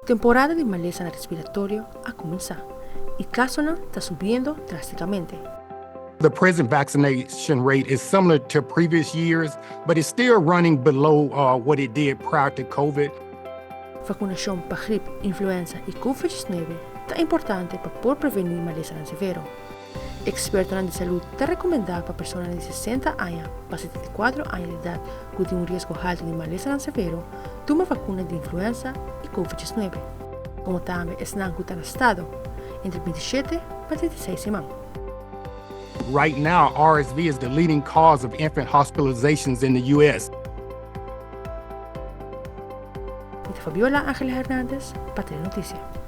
Temporada de maleza respiratorio a comenzar y caso está subiendo drásticamente. The present vaccination rate is similar to previous years, but it's still running below what it did prior to COVID. Vacunação para gripe, influenza e COVID-19 é importante para prevenir maleza severo. Expertos na saúde te recomendam para pessoas de 60 anos para 74 anos de idade que têm risco alto de maleza severo tomar vacuna de influenza e COVID-19, como também estão estado entre 27 para 36 semanas. Right now, RSV is the leading cause of infant hospitalizations in the U.S. Fabiola Ángel Hernández, para Telenoticia.